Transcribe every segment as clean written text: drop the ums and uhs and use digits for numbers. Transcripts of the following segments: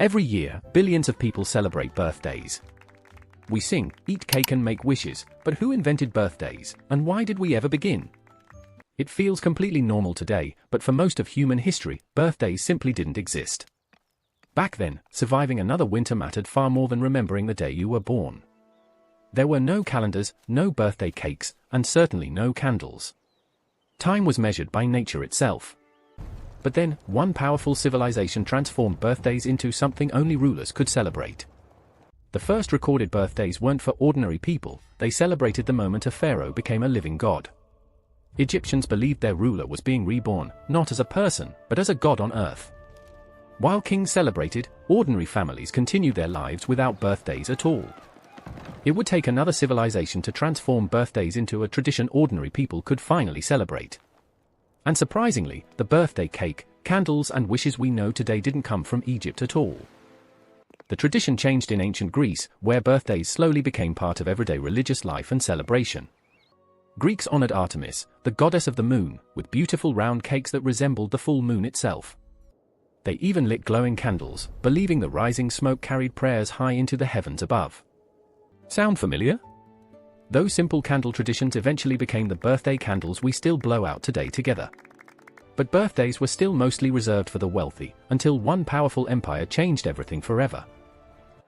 Every year, billions of people celebrate birthdays. We sing, eat cake and make wishes, but who invented birthdays, and why did we ever begin? It feels completely normal today, but for most of human history, birthdays simply didn't exist. Back then, surviving another winter mattered far more than remembering the day you were born. There were no calendars, no birthday cakes, and certainly no candles. Time was measured by nature itself. But then, one powerful civilization transformed birthdays into something only rulers could celebrate. The first recorded birthdays weren't for ordinary people, they celebrated the moment a pharaoh became a living god. Egyptians believed their ruler was being reborn, not as a person, but as a god on earth. While kings celebrated, ordinary families continued their lives without birthdays at all. It would take another civilization to transform birthdays into a tradition ordinary people could finally celebrate. And surprisingly, the birthday cake, candles and wishes we know today didn't come from Egypt at all. The tradition changed in ancient Greece, where birthdays slowly became part of everyday religious life and celebration. Greeks honored Artemis, the goddess of the moon, with beautiful round cakes that resembled the full moon itself. They even lit glowing candles, believing the rising smoke carried prayers high into the heavens above. Sound familiar? Those simple candle traditions eventually became the birthday candles we still blow out today together. But birthdays were still mostly reserved for the wealthy, until one powerful empire changed everything forever.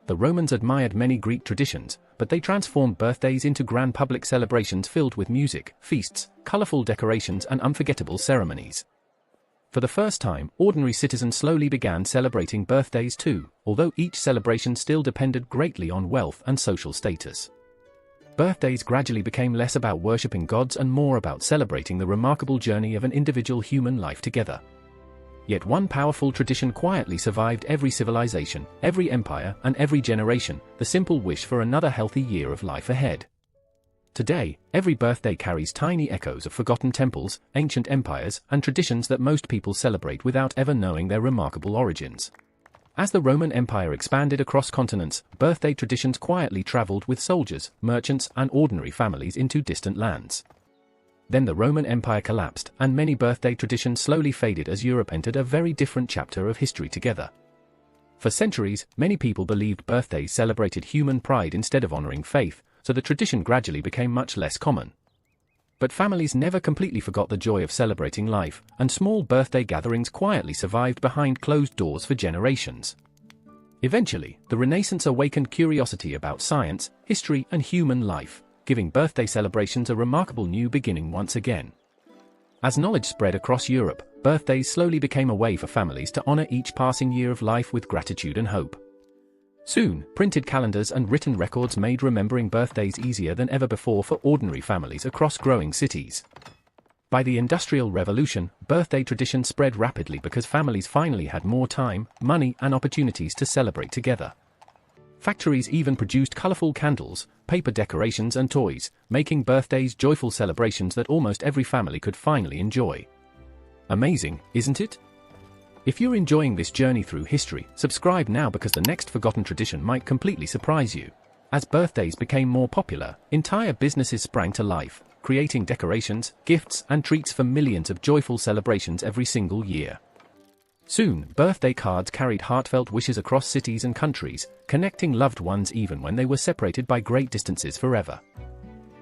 The Romans admired many Greek traditions, but they transformed birthdays into grand public celebrations filled with music, feasts, colorful decorations and unforgettable ceremonies. For the first time, ordinary citizens slowly began celebrating birthdays too, although each celebration still depended greatly on wealth and social status. Birthdays gradually became less about worshipping gods and more about celebrating the remarkable journey of an individual human life together. Yet one powerful tradition quietly survived every civilization, every empire, and every generation, the simple wish for another healthy year of life ahead. Today, every birthday carries tiny echoes of forgotten temples, ancient empires, and traditions that most people celebrate without ever knowing their remarkable origins. As the Roman Empire expanded across continents, birthday traditions quietly traveled with soldiers, merchants, and ordinary families into distant lands. Then the Roman Empire collapsed, and many birthday traditions slowly faded as Europe entered a very different chapter of history together. For centuries, many people believed birthdays celebrated human pride instead of honoring faith, so the tradition gradually became much less common. But families never completely forgot the joy of celebrating life, and small birthday gatherings quietly survived behind closed doors for generations. Eventually, the Renaissance awakened curiosity about science, history, and human life, giving birthday celebrations a remarkable new beginning once again. As knowledge spread across Europe, birthdays slowly became a way for families to honor each passing year of life with gratitude and hope. Soon, printed calendars and written records made remembering birthdays easier than ever before for ordinary families across growing cities. By the Industrial Revolution, birthday traditions spread rapidly because families finally had more time, money, and opportunities to celebrate together. Factories even produced colorful candles, paper decorations, and toys, making birthdays joyful celebrations that almost every family could finally enjoy. Amazing, isn't it? If you're enjoying this journey through history, subscribe now because the next forgotten tradition might completely surprise you. As birthdays became more popular, entire businesses sprang to life, creating decorations, gifts, and treats for millions of joyful celebrations every single year. Soon, birthday cards carried heartfelt wishes across cities and countries, connecting loved ones even when they were separated by great distances forever.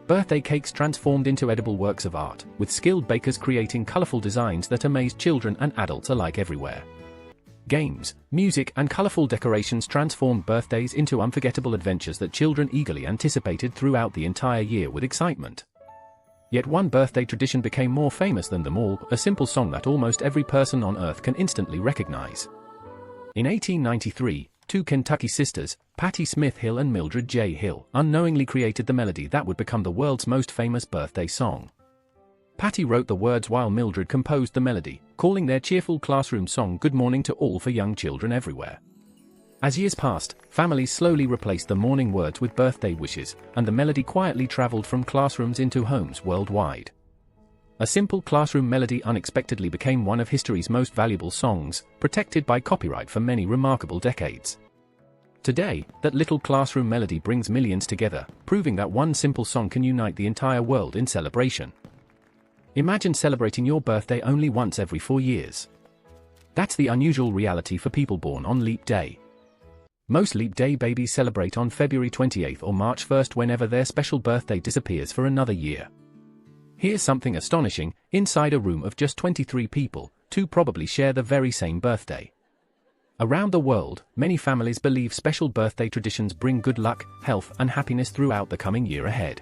Birthday cakes transformed into edible works of art, with skilled bakers creating colorful designs that amazed children and adults alike everywhere. Games, music, and colorful decorations transformed birthdays into unforgettable adventures that children eagerly anticipated throughout the entire year with excitement. Yet one birthday tradition became more famous than them all, a simple song that almost every person on Earth can instantly recognize. In 1893, two Kentucky sisters, Patti Smith Hill and Mildred J. Hill, unknowingly created the melody that would become the world's most famous birthday song. Patti wrote the words while Mildred composed the melody, calling their cheerful classroom song "Good Morning to All" for young children everywhere. As years passed, families slowly replaced the morning words with birthday wishes, and the melody quietly traveled from classrooms into homes worldwide. A simple classroom melody unexpectedly became one of history's most valuable songs, protected by copyright for many remarkable decades. Today, that little classroom melody brings millions together, proving that one simple song can unite the entire world in celebration. Imagine celebrating your birthday only once every 4 years. That's the unusual reality for people born on Leap Day. Most leap day babies celebrate on February 28th or March 1st whenever their special birthday disappears for another year. Here's something astonishing: inside a room of just 23 people, 2 probably share the very same birthday. Around the world, many families believe special birthday traditions bring good luck, health, and happiness throughout the coming year ahead.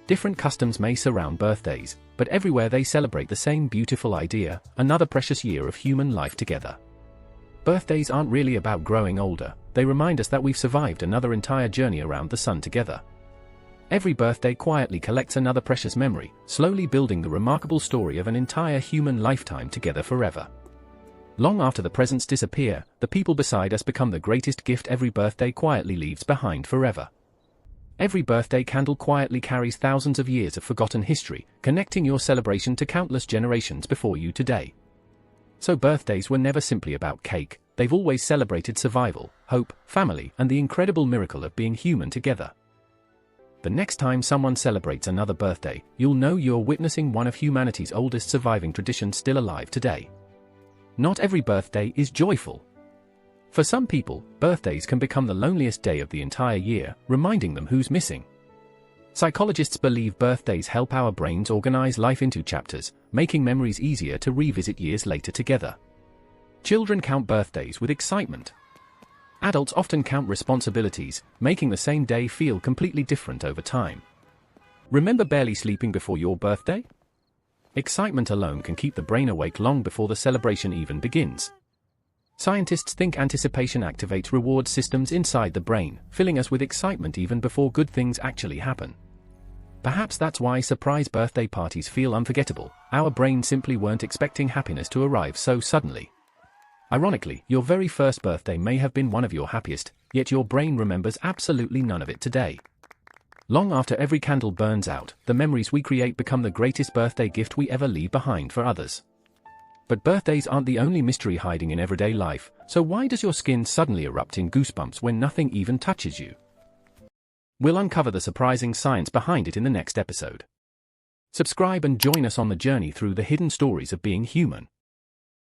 Different customs may surround birthdays, but everywhere they celebrate the same beautiful idea: another precious year of human life together. Birthdays aren't really about growing older, they remind us that we've survived another entire journey around the sun together. Every birthday quietly collects another precious memory, slowly building the remarkable story of an entire human lifetime together forever. Long after the presents disappear, the people beside us become the greatest gift every birthday quietly leaves behind forever. Every birthday candle quietly carries thousands of years of forgotten history, connecting your celebration to countless generations before you today. So birthdays were never simply about cake, they've always celebrated survival, hope, family, and the incredible miracle of being human together. The next time someone celebrates another birthday, you'll know you're witnessing one of humanity's oldest surviving traditions still alive today. Not every birthday is joyful. For some people, birthdays can become the loneliest day of the entire year, reminding them who's missing. Psychologists believe birthdays help our brains organize life into chapters, making memories easier to revisit years later together. Children count birthdays with excitement. Adults often count responsibilities, making the same day feel completely different over time. Remember barely sleeping before your birthday? Excitement alone can keep the brain awake long before the celebration even begins. Scientists think anticipation activates reward systems inside the brain, filling us with excitement even before good things actually happen. Perhaps that's why surprise birthday parties feel unforgettable: our brains simply weren't expecting happiness to arrive so suddenly. Ironically, your very first birthday may have been one of your happiest, yet your brain remembers absolutely none of it today. Long after every candle burns out, the memories we create become the greatest birthday gift we ever leave behind for others. But birthdays aren't the only mystery hiding in everyday life, so why does your skin suddenly erupt in goosebumps when nothing even touches you? We'll uncover the surprising science behind it in the next episode. Subscribe and join us on the journey through the hidden stories of being human.